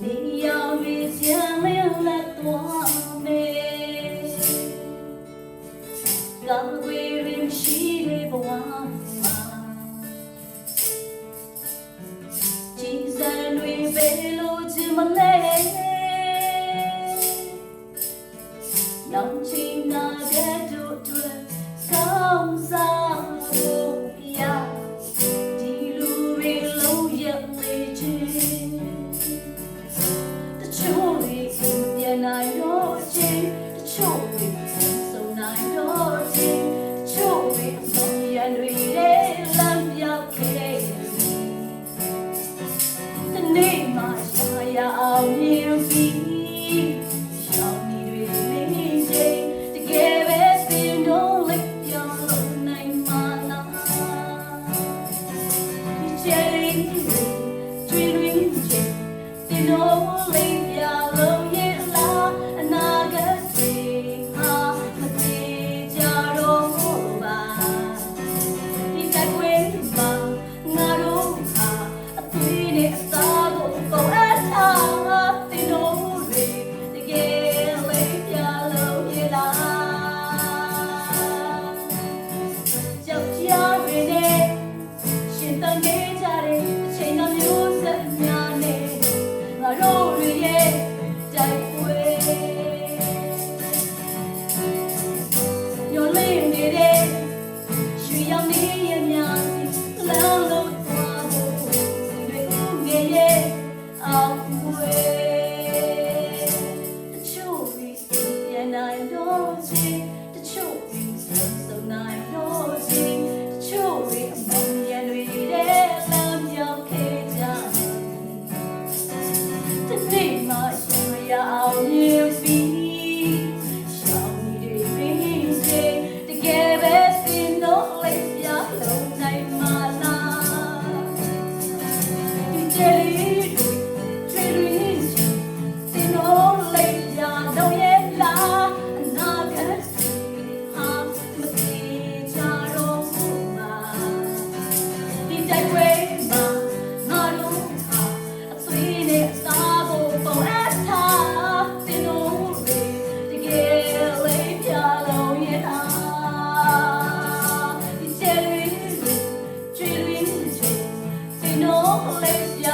你要遇见了多美，高贵人气的不忘吗？金山绿北路这么累，浪情那个တူတူကောင်းစားလို့ရဒီလူတွေလုံးရလေးချင်းတချို့တွေပြန်နိုင်တော့ချင်းတချို့တွေစုံနိုင်တော့ချင်းတချို့တွေမောင်ရန်တွေလမ်းပြောက်ခဲ့ဒီနေ့မှရအောင်မြင်ပြီးno place.